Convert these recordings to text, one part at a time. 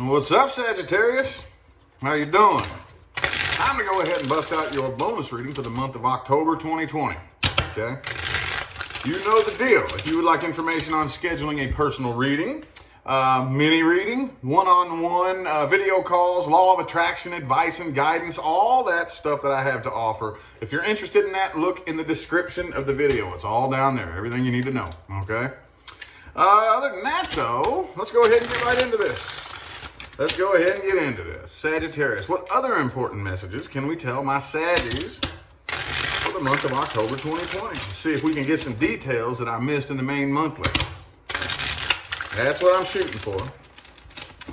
What's up, Sagittarius? How you doing? Time to go ahead and bust out your bonus reading for the month of October 2020. Okay? You know the deal. If you would like information on scheduling a personal reading, mini reading, one-on-one video calls, law of attraction, advice and guidance, all that stuff that I have to offer. If you're interested in that, look in the description of the video. It's all down there. Everything you need to know. Okay? Other than that, though, let's go ahead and get right into this. Let's go ahead and get into this. Sagittarius, what other important messages can we tell my Saggies for the month of October 2020? Let's see if we can get some details that I missed in the main monthly. That's what I'm shooting for.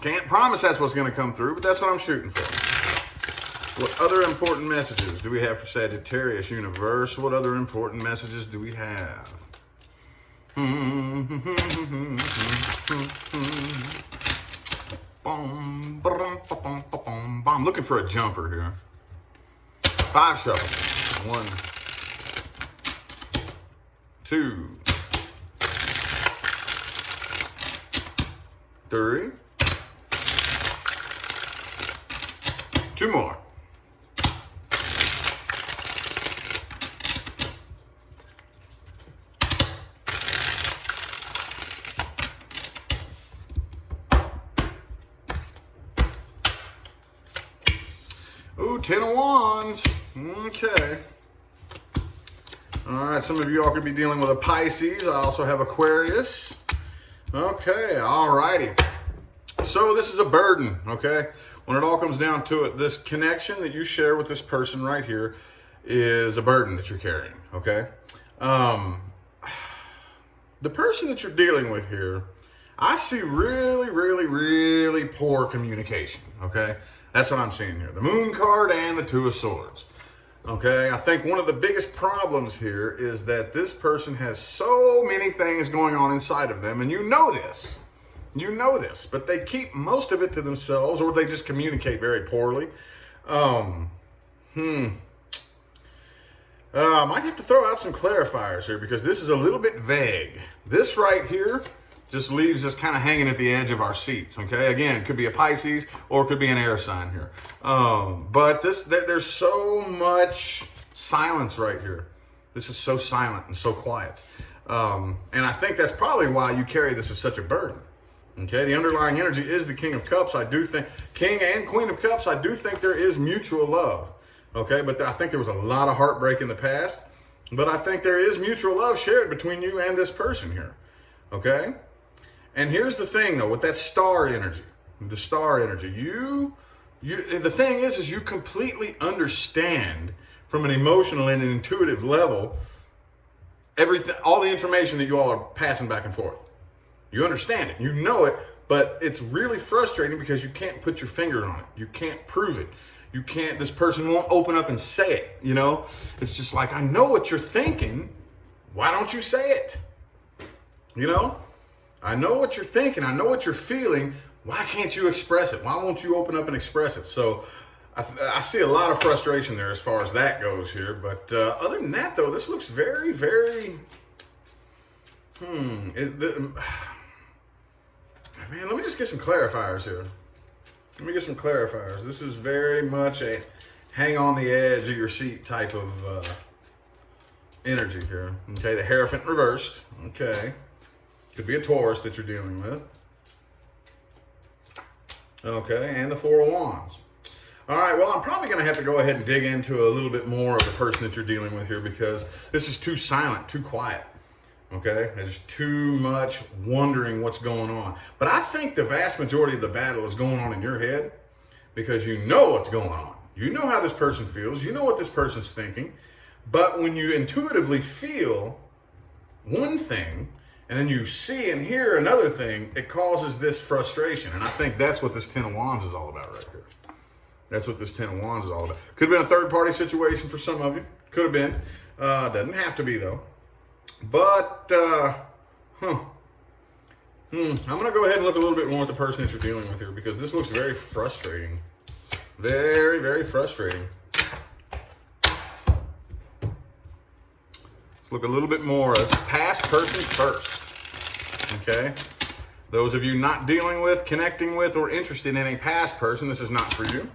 Can't promise that's what's going to come through, but that's what I'm shooting for. What other important messages do we have for Sagittarius universe? What other important messages do we have? I'm looking for a jumper here. 5 shuffles. 1, 2, 3. 2 more. Ooh, 10 of Wands. Okay. All right, some of you all could be dealing with a Pisces. I also have Aquarius. Okay, all righty. So this is a burden, okay? When it all comes down to it, this connection that you share with this person right here is a burden that you're carrying, okay? The person that you're dealing with here, I see really poor communication, okay? That's what I'm seeing here. The Moon card and the 2 of Swords. Okay, I think one of the biggest problems here is that this person has so many things going on inside of them, and you know this. You know this, but they keep most of it to themselves, or they just communicate very poorly. Might have to throw out some clarifiers here because this is a little bit vague. This right here just leaves us kind of hanging at the edge of our seats, okay? Again, it could be a Pisces or it could be an air sign here. But there's so much silence right here. This is so silent and so quiet. And I think that's probably why you carry this as such a burden, okay? The underlying energy is the King of Cups. I do think, King and Queen of Cups, I do think there is mutual love, okay? But I think there was a lot of heartbreak in the past. But I think there is mutual love shared between you and this person here, okay? And here's the thing, though, with that star energy, the star energy, the thing is you completely understand from an emotional and an intuitive level everything, all the information that you all are passing back and forth. You understand it, you know it, but it's really frustrating because you can't put your finger on it. You can't prove it. You can't, this person won't open up and say it, you know? It's just like, I know what you're thinking. Why don't you say it? You know? I know what you're thinking. I know what you're feeling. Why can't you express it? Why won't you open up and express it? So I see a lot of frustration there as far as that goes here. But other than that, though, this looks very, man, let me just get some clarifiers here. Let me get some clarifiers. This is very much a hang on the edge of your seat type of energy here. Okay, the Hierophant reversed. Okay. Could be a Taurus that you're dealing with. Okay, and the 4 of Wands. All right, well, I'm probably going to have to go ahead and dig into a little bit more of the person that you're dealing with here because this is too silent, too quiet. Okay, there's too much wondering what's going on. But I think the vast majority of the battle is going on in your head because you know what's going on. You know how this person feels. You know what this person's thinking. But when you intuitively feel one thing, and then you see and hear another thing, it causes this frustration. And I think that's what this 10 of Wands is all about right here. That's what this 10 of Wands is all about. Could have been a third-party situation for some of you. Could have been. Doesn't have to be, though. But, I'm going to go ahead and look a little bit more at the person that you're dealing with here because this looks very frustrating. Very frustrating. Let's look a little bit more. Let's past person first. Okay? Those of you not dealing with, connecting with, or interested in a past person, this is not for you.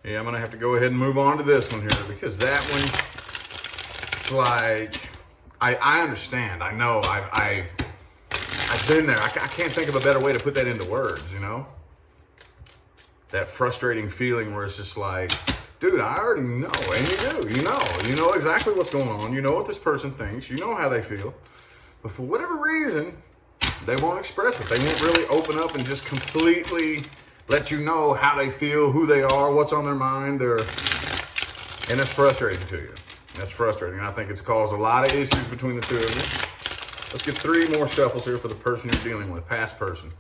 Yeah, I'm going to have to go ahead and move on to this one here, because that one, it's like, I understand. I know. I've been there. I can't think of a better way to put that into words, you know? That frustrating feeling where it's just like, dude, I already know. And you do. You know exactly what's going on. You know what this person thinks. You know how they feel. But for whatever reason, they won't express it. They won't really open up and just completely let you know how they feel, who they are, what's on their mind. And that's frustrating to you. That's frustrating. I think it's caused a lot of issues between the two of you. Let's get 3 more shuffles here for the person you're dealing with, past person.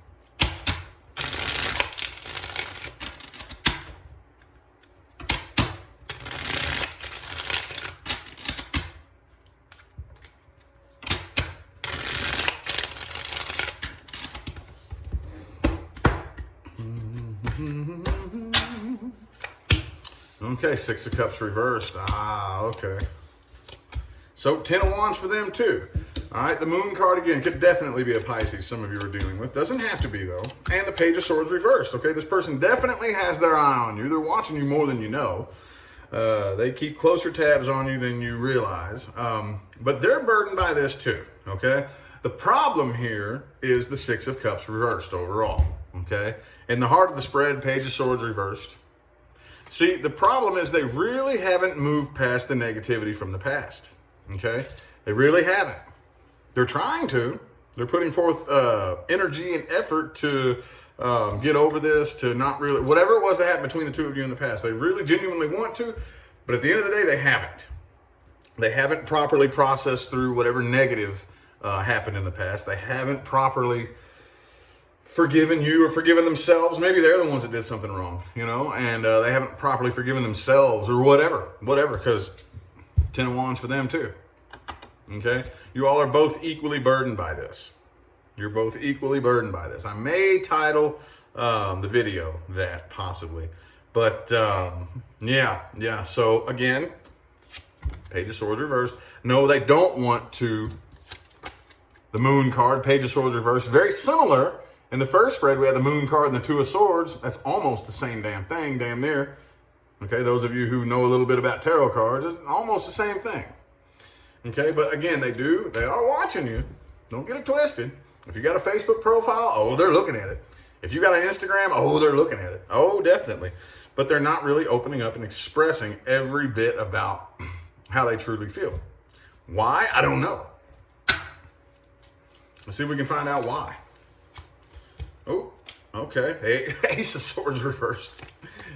Okay, 6 of Cups reversed. Ah, okay. So 10 of Wands for them too. All right, the Moon card again could definitely be a Pisces some of you are dealing with. Doesn't have to be though. And the Page of Swords reversed. Okay, this person definitely has their eye on you. They're watching you more than you know. They keep closer tabs on you than you realize. But they're burdened by this too. Okay, the problem here is the 6 of Cups reversed overall. Okay, in the heart of the spread, Page of Swords reversed. See, the problem is they really haven't moved past the negativity from the past. Okay, they really haven't. They're trying to. They're putting forth energy and effort to get over this, to not really, whatever it was that happened between the two of you in the past. They really genuinely want to, but at the end of the day, they haven't. They haven't properly processed through whatever negative happened in the past. They haven't properly forgiven you or forgiven themselves. Maybe they're the ones that did something wrong, you know, and they haven't properly forgiven themselves or whatever, because 10 of Wands for them too. Okay, you all are both equally burdened by this. You're both equally burdened by this. I may title the video that possibly, but yeah. So again, Page of Swords reversed. No, they don't want to. The Moon card, Page of Swords reversed, very similar. In the first spread, we had the Moon card and the 2 of Swords. That's almost the same damn thing, damn near. Okay, those of you who know a little bit about tarot cards, it's almost the same thing. Okay, but again, they are watching you. Don't get it twisted. If you got a Facebook profile, oh, they're looking at it. If you got an Instagram, oh, they're looking at it. Oh, definitely. But they're not really opening up and expressing every bit about how they truly feel. Why? I don't know. Let's see if we can find out why. Oh, okay. Ace of Swords reversed.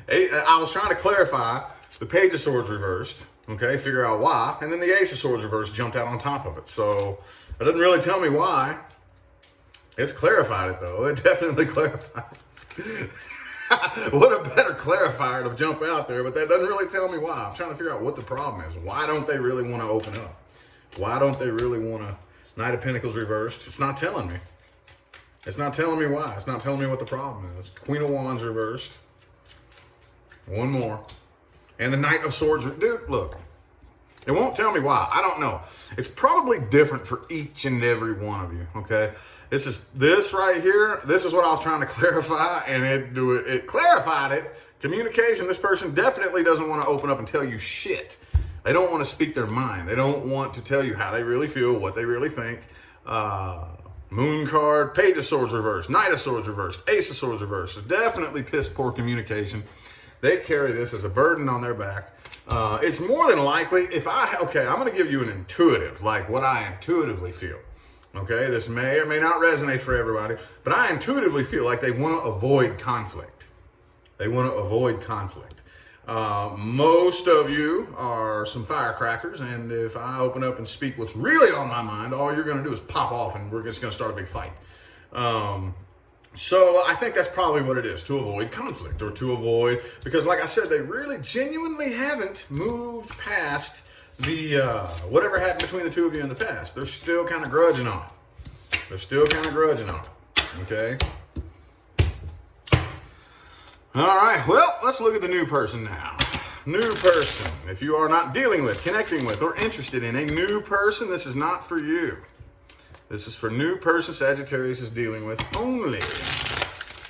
I was trying to clarify the Page of Swords reversed. Okay, figure out why. And then the Ace of Swords reversed jumped out on top of it. So it doesn't really tell me why. It's clarified it though. It definitely clarified. What a better clarifier to jump out there, but that doesn't really tell me why. I'm trying to figure out what the problem is. Why don't they really want to open up? Why don't they really want to? Knight of Pentacles reversed. It's not telling me. It's not telling me why. It's not telling me what the problem is. Queen of Wands reversed. One more. And the Knight of Swords. Dude, look. It won't tell me why. I don't know. It's probably different for each and every one of you, okay? This right here, this is what I was trying to clarify, and it clarified it. Communication, this person definitely doesn't want to open up and tell you shit. They don't want to speak their mind. They don't want to tell you how they really feel, what they really think. Moon card, Page of Swords reversed, Knight of Swords reversed, Ace of Swords reversed. So definitely piss poor communication. They carry this as a burden on their back. It's more than likely, I'm going to give you an intuitive, like what I intuitively feel. Okay, this may or may not resonate for everybody, but I intuitively feel like they want to avoid conflict. They want to avoid conflict. Most of you are some firecrackers, and if I open up and speak what's really on my mind, all you're going to do is pop off, and we're just going to start a big fight. So I think that's probably what it is, to avoid conflict, or to avoid, because like I said, they really genuinely haven't moved past the whatever happened between the two of you in the past. They're still kind of grudging on it. Okay? All right, well, let's look at the new person now. new person. If you are not dealing with, connecting with, or interested in a new person, this is not for you. This is for new person Sagittarius is dealing with only.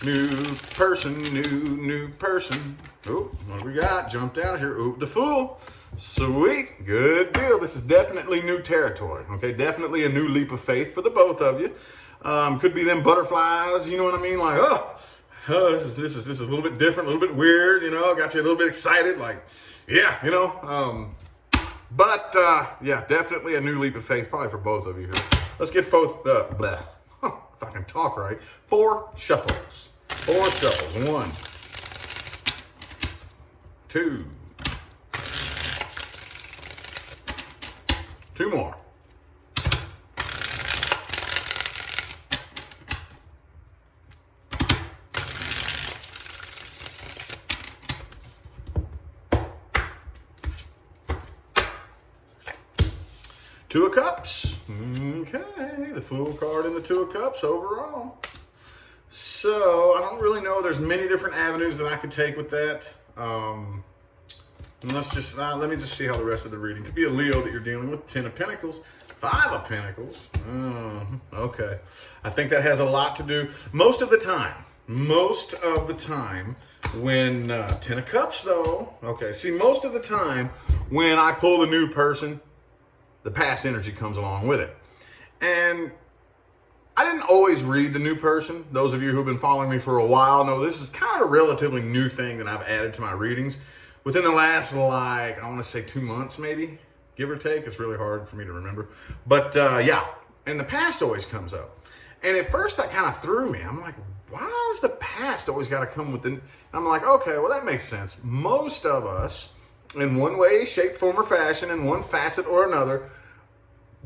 New person, new person. Oh, what do we got? Jumped out here. Oop, the Fool. Sweet. Good deal. This is definitely new territory. Okay, definitely a new leap of faith for the both of you. Could be them butterflies, you know what I mean? Like, this is a little bit different, a little bit weird, you know, got you a little bit excited, like, yeah, you know. Yeah, definitely a new leap of faith, probably for both of you here. Let's get if I can talk right, 4 shuffles. 4 shuffles. 1, 2, 2 more. Two of Cups. Okay, the Fool card and the Two of Cups overall. So I don't really know. There's many different avenues that I could take with that. Let me just see how the rest of the reading could be. A Leo that you're dealing with. 10 of Pentacles, 5 of Pentacles. Okay, I think that has a lot to do. Most of the time, when 10 of Cups though. Okay, see, most of the time when I pull the new person, the past energy comes along with it. And I didn't always read the new person. Those of you who've been following me for a while know this is kind of a relatively new thing that I've added to my readings within the last, I want to say 2 months maybe, give or take. It's really hard for me to remember. But yeah, and the past always comes up. And at first that kind of threw me. I'm like, why does the past always got to come with the... And I'm like, okay, well, that makes sense. Most of us, in one way, shape, form, or fashion, in one facet or another,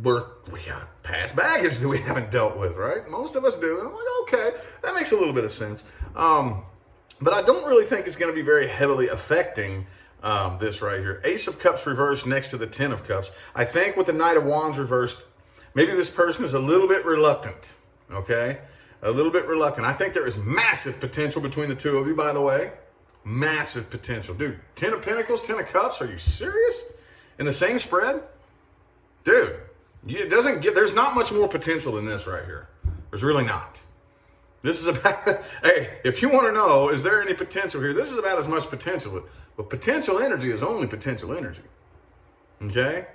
we got past baggage that we haven't dealt with, right? Most of us do. And I'm like, okay, that makes a little bit of sense. But I don't really think it's going to be very heavily affecting this right here. Ace of Cups reversed next to the 10 of Cups. I think with the Knight of Wands reversed, maybe this person is a little bit reluctant, okay? A little bit reluctant. I think there is massive potential between the two of you, by the way. Massive potential. Dude, 10 of Pentacles, 10 of Cups, are you serious? In the same spread? Dude, there's not much more potential than this right here. There's really not. This is about, hey, if you want to know, is there any potential here? This is about as much potential. But potential energy is only potential energy. Okay?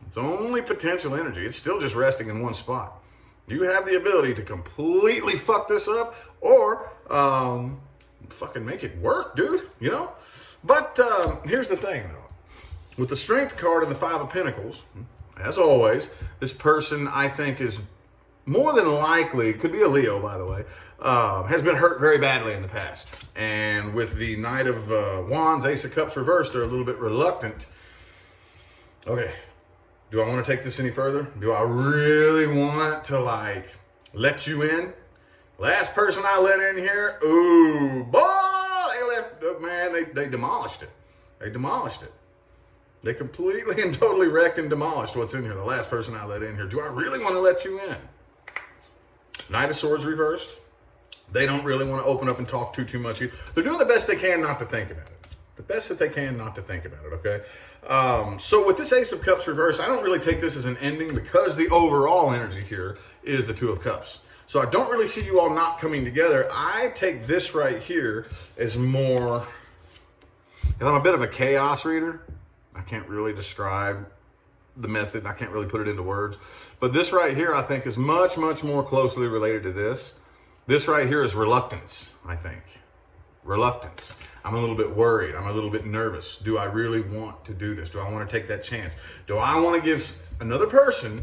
It's only potential energy. It's still just resting in one spot. You have the ability to completely fuck this up or fucking make it work, dude, you know? But here's the thing, though. With the Strength card and the 5 of Pentacles, as always, this person, I think, is more than likely, could be a Leo, by the way, has been hurt very badly in the past. And with the Knight of Wands, Ace of Cups reversed, they're a little bit reluctant. Okay, do I want to take this any further? Do I really want to, let you in? Last person I let in here, ooh, boy, they left, man, they demolished it. They demolished it. They completely and totally wrecked and demolished what's in here. The last person I let in here. Do I really want to let you in? Knight of Swords reversed. They don't really want to open up and talk too much. They're doing the best they can not to think about it. The best that they can not to think about it, okay? So with this Ace of Cups reversed, I don't really take this as an ending because the overall energy here is the 2 of Cups. So I don't really see you all not coming together. I take this right here as more... And I'm a bit of a chaos reader. I can't really describe the method. I can't really put it into words. But this right here, I think, is much, much more closely related to this. This right here is reluctance, I think. Reluctance. I'm a little bit worried. I'm a little bit nervous. Do I really want to do this? Do I want to take that chance? Do I want to give another person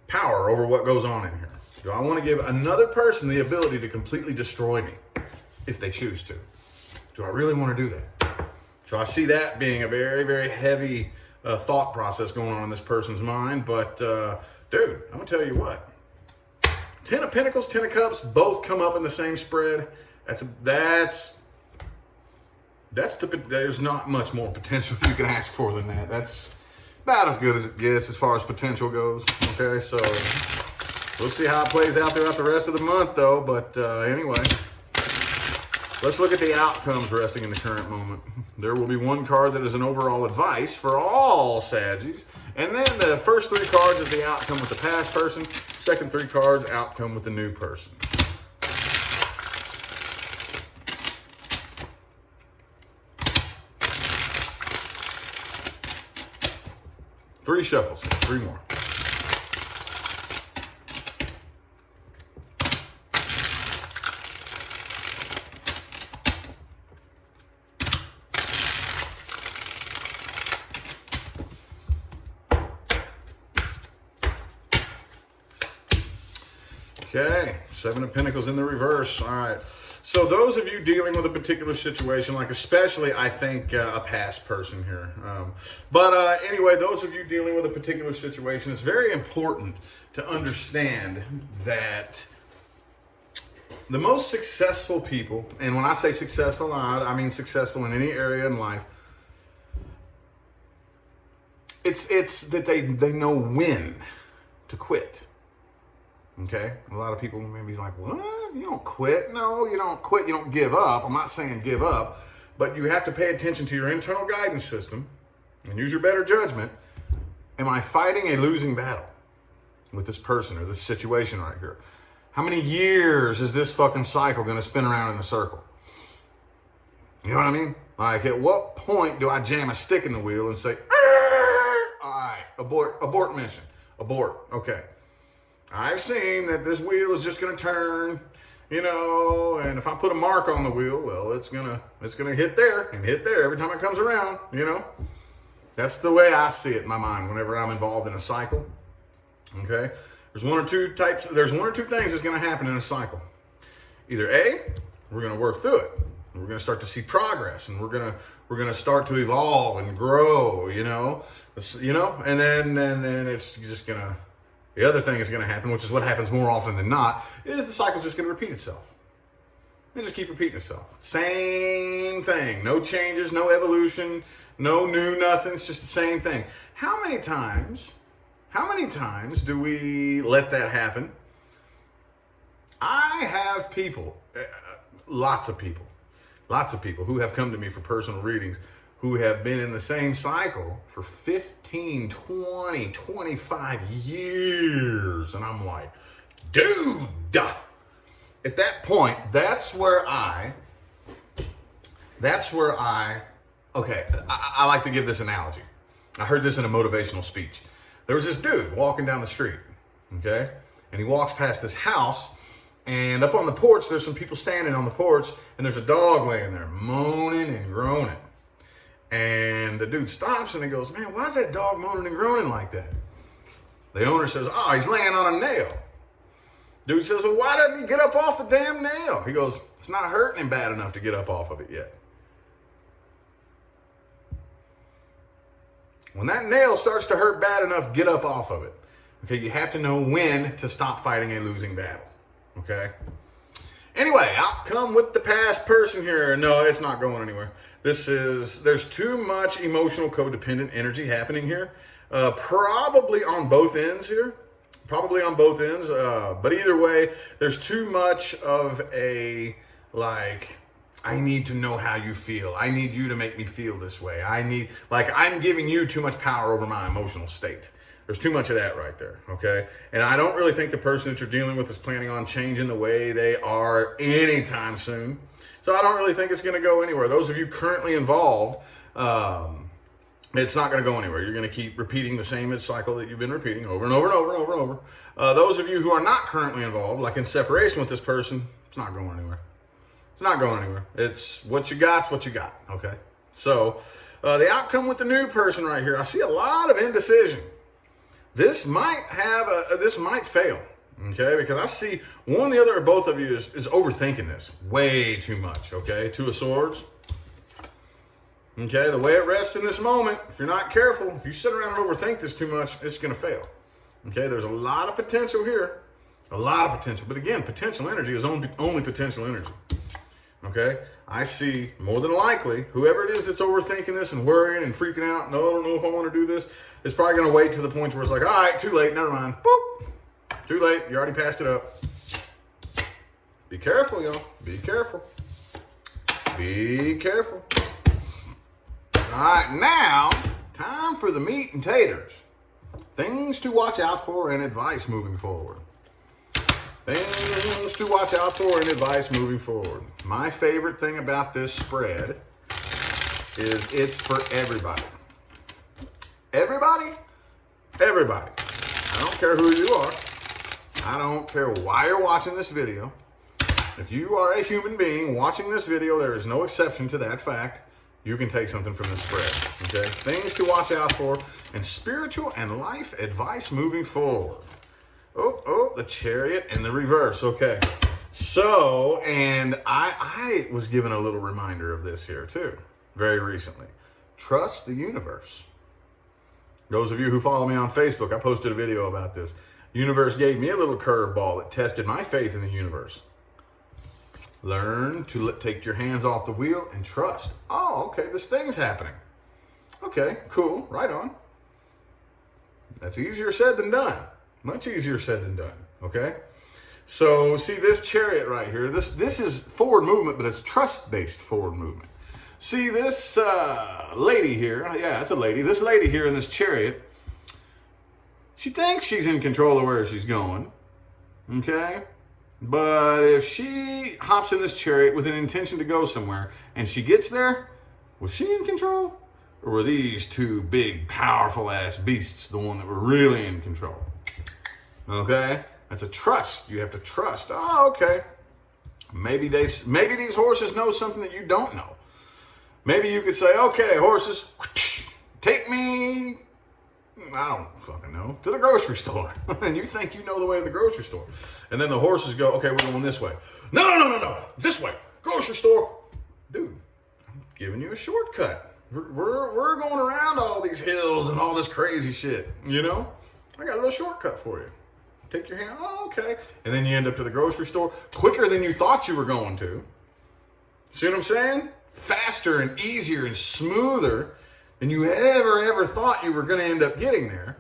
power over what goes on in here? Do I want to give another person the ability to completely destroy me if they choose to? Do I really want to do that? So I see that being a very, very heavy thought process going on in this person's mind. But, dude, I'm going to tell you what. 10 of Pentacles, 10 of Cups, both come up in the same spread. There's not much more potential you can ask for than that. That's about as good as it gets as far as potential goes. Okay, so we'll see how it plays out throughout the rest of the month, though. But anyway, Let's look at the outcomes resting in the current moment. There will be one card that is an overall advice for all Saggies. And then the first 3 cards is the outcome with the past person. Second 3 cards, outcome with the new person. Three shuffles, 3 more. Okay, 7 of Pentacles in the reverse. All right. So those of you dealing with a particular situation, like especially I think a past person here. Anyway, those of you dealing with a particular situation, it's very important to understand that the most successful people, and when I say successful, I mean successful in any area in life, it's that they know when to quit. Okay, a lot of people may be like, what? You don't quit? No, you don't quit. You don't give up. I'm not saying give up, but you have to pay attention to your internal guidance system and use your better judgment. Am I fighting a losing battle with this person or this situation right here? How many years is this fucking cycle going to spin around in a circle? You know what I mean? Like, at what point do I jam a stick in the wheel and say, all right, abort mission, abort, okay. I've seen that this wheel is just going to turn, you know, and if I put a mark on the wheel, well, it's gonna hit there and hit there every time it comes around, you know. That's the way I see it in my mind whenever I'm involved in a cycle. Okay, there's one or two things that's going to happen in a cycle. Either A, we're going to work through it. We're going to start to see progress, and we're going to start to evolve and grow, you know, and then it's just going to. The other thing is going to happen, which is what happens more often than not, is the cycle's just going to repeat itself. It just keep repeating itself. Same thing. No changes, no evolution, no new nothing. It's just the same thing. How many times do we let that happen? I have people, lots of people who have come to me for personal readings who have been in the same cycle for 15, 20, 25 years. And I'm like, dude, at that point, that's where I like to give this analogy. I heard this in a motivational speech. There was this dude walking down the street, okay? And he walks past this house, and up on the porch, there's some people standing on the porch, and there's a dog laying there moaning and groaning. And the dude stops and he goes, man, why is that dog moaning and groaning like that? The owner says, oh, he's laying on a nail. Dude says, well, why doesn't he get up off the damn nail? He goes, it's not hurting him bad enough to get up off of it yet. When that nail starts to hurt bad enough, get up off of it. Okay, you have to know when to stop fighting a losing battle. Okay? Anyway, outcome with the past person here. No, it's not going anywhere. There's too much emotional codependent energy happening here. Probably on both ends here. But either way, there's too much of a, like, I need to know how you feel. I need you to make me feel this way. I'm giving you too much power over my emotional state. There's too much of that right there, okay? And I don't really think the person that you're dealing with is planning on changing the way they are anytime soon. So I don't really think it's going to go anywhere. Those of you currently involved, it's not going to go anywhere. You're going to keep repeating the same cycle that you've been repeating over and over and over and over and over. Those of you who are not currently involved, like in separation with this person, it's not going anywhere. It's not going anywhere. It's what you got's what you got, okay? So the outcome with the new person right here, I see a lot of indecision. This might fail, okay? Because I see one, the other, or both of you is overthinking this way too much, okay? Two of Swords. Okay, the way it rests in this moment, if you're not careful, if you sit around and overthink this too much, it's going to fail. Okay, there's a lot of potential here. A lot of potential. But again, potential energy is only potential energy. Okay, I see more than likely, whoever it is that's overthinking this and worrying and freaking out, no, I don't know if I want to do this, is probably going to wait to the point where it's like, all right, too late, never mind. Boop. Too late, you already passed it up. Be careful, y'all. Be careful. Be careful. All right, now, time for the meat and taters. Things to watch out for and advice moving forward. Things to watch out for and advice moving forward. My favorite thing about this spread is it's for everybody. Everybody? Everybody. I don't care who you are. I don't care why you're watching this video. If you are a human being watching this video, there is no exception to that fact. You can take something from this spread, okay? Things to watch out for and spiritual and life advice moving forward. Oh, the Chariot and the reverse, okay. So, and I was given a little reminder of this here too, very recently. Trust the universe. Those of you who follow me on Facebook, I posted a video about this. Universe gave me a little curveball that tested my faith in the universe. Learn to take your hands off the wheel and trust. Oh, okay, this thing's happening. Okay, cool, right on. That's easier said than done. Much easier said than done, okay? So, see this Chariot right here, this is forward movement, but it's trust-based forward movement. See this lady here, yeah, that's a lady. This lady here in this Chariot, she thinks she's in control of where she's going, okay? But if she hops in this Chariot with an intention to go somewhere and she gets there, was she in control? Or were these two big, powerful ass beasts the one that were really in control? Okay? That's a trust. You have to trust. Oh, okay. Maybe these horses know something that you don't know. Maybe you could say, okay, horses, take me, I don't fucking know, to the grocery store. And you think you know the way to the grocery store. And then the horses go, okay, we're going this way. No, this way, grocery store. Dude, I'm giving you a shortcut. We're going around all these hills and all this crazy shit, you know? I got a little shortcut for you. Take your hand, oh, okay. And then you end up to the grocery store quicker than you thought you were going to. See what I'm saying? Faster and easier and smoother than you ever thought you were going to end up getting there.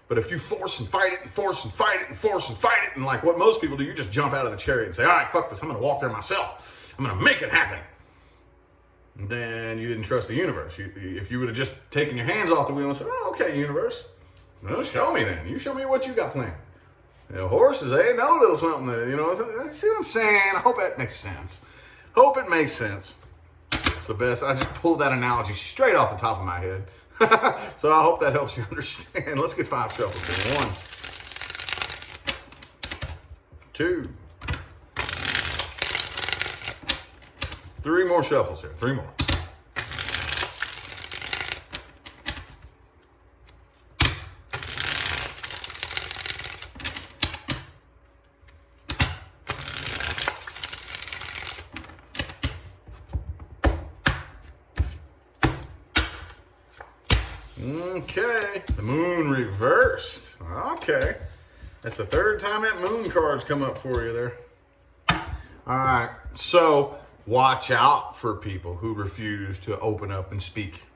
But if you force and fight it and force and fight it and force and fight it, and like what most people do, you just jump out of the Chariot and say, all right, fuck this, I'm going to walk there myself. I'm going to make it happen. And then you didn't trust the universe. If you would have just taken your hands off the wheel and said, oh, okay, universe. Well, show me then. You show me what you got planned. You know, horses, they know a little something there, you know. See what I'm saying? I hope that makes sense. Hope it makes sense. It's the best. I just pulled that analogy straight off the top of my head. So I hope that helps you understand. Let's get 5 shuffles here. 1, 2, 3 more shuffles here. 3 more. Okay, the moon reversed. Okay, that's the 3rd time that moon card's come up for you there. All right, so watch out for people who refuse to open up and speak.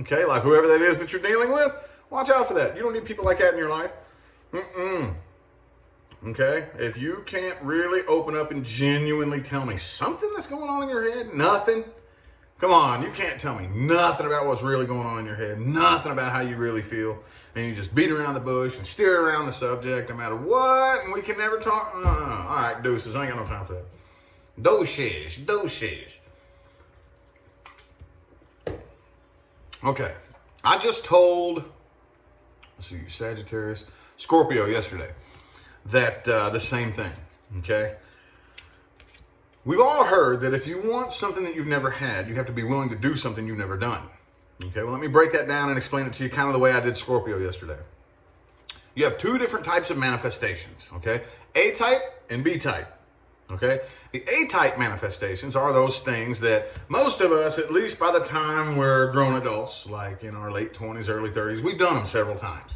Okay, like whoever that is that you're dealing with, watch out for that. You don't need people like that in your life. Okay, if you can't really open up and genuinely tell me something that's going on in your head, nothing. Come on, you can't tell me nothing about what's really going on in your head, nothing about how you really feel, and you just beat around the bush and steer around the subject no matter what, and we can never talk. All right, deuces, I ain't got no time for that. Doses. Okay, I just told, let's see, Sagittarius, Scorpio yesterday, that the same thing, okay? We've all heard that if you want something that you've never had, you have to be willing to do something you've never done. Okay, well, let me break that down and explain it to you kind of the way I did Scorpio yesterday. You have 2 different types of manifestations, okay? A-type and B-type, okay? The A-type manifestations are those things that most of us, at least by the time we're grown adults, like in our late 20s, early 30s, we've done them several times.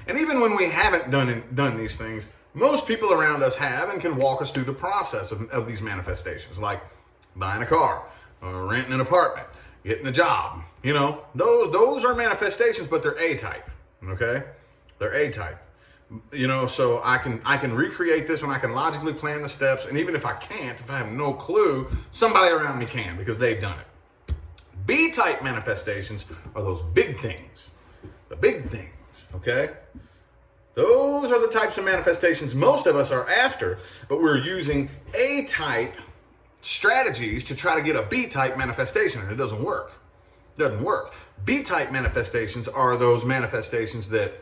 And even when we haven't done these things, most people around us have and can walk us through the process of these manifestations, like buying a car, or renting an apartment, getting a job. You know, those are manifestations, but they're A-type, okay? They're A-type. You know, so I can recreate this and I can logically plan the steps. And even if I can't, if I have no clue, somebody around me can because they've done it. B-type manifestations are those big things. The big things, okay? Those are the types of manifestations most of us are after, but we're using A-type strategies to try to get a B-type manifestation, and it doesn't work. It doesn't work. B-type manifestations are those manifestations that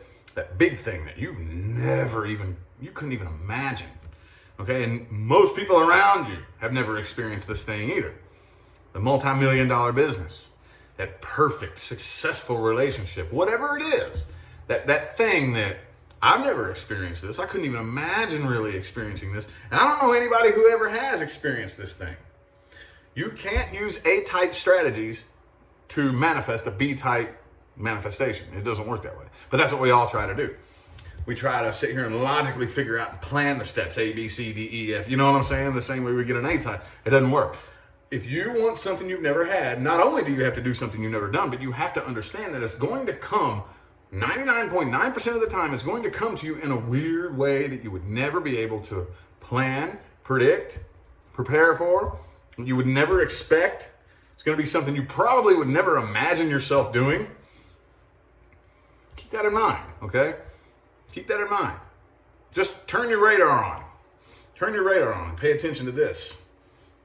big thing that you couldn't even imagine. Okay, and most people around you have never experienced this thing either. The multi-million-dollar business, that perfect, successful relationship, whatever it is, that thing that I've never experienced this. I couldn't even imagine really experiencing this. And I don't know anybody who ever has experienced this thing. You can't use A-type strategies to manifest a B-type manifestation. It doesn't work that way. But that's what we all try to do. We try to sit here and logically figure out and plan the steps, A, B, C, D, E, F. You know what I'm saying? The same way we get an A-type. It doesn't work. If you want something you've never had, not only do you have to do something you've never done, but you have to understand that it's going to come 99.9% of the time. It's going to come to you in a weird way that you would never be able to plan, predict, prepare for. You would never expect. It's going to be something you probably would never imagine yourself doing. Keep that in mind, okay? Keep that in mind. Just turn your radar on. Turn your radar on and pay attention to this.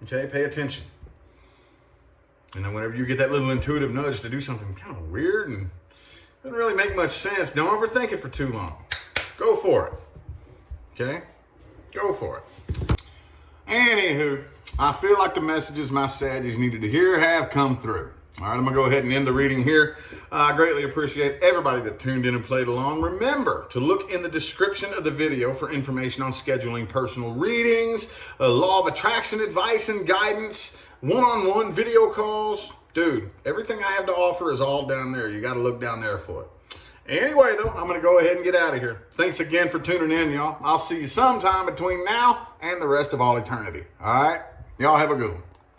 Okay, pay attention. And then whenever you get that little intuitive nudge to do something kind of weird and doesn't really make much sense, don't overthink it for too long. Go for it. Okay? Go for it. Anywho, I feel like the messages my Saggies needed to hear have come through. All right, I'm going to go ahead and end the reading here. I greatly appreciate everybody that tuned in and played along. Remember to look in the description of the video for information on scheduling personal readings, law of attraction advice and guidance, one-on-one video calls. Dude, everything I have to offer is all down there. You got to look down there for it. Anyway, though, I'm going to go ahead and get out of here. Thanks again for tuning in, y'all. I'll see you sometime between now and the rest of all eternity. All right? Y'all have a good one.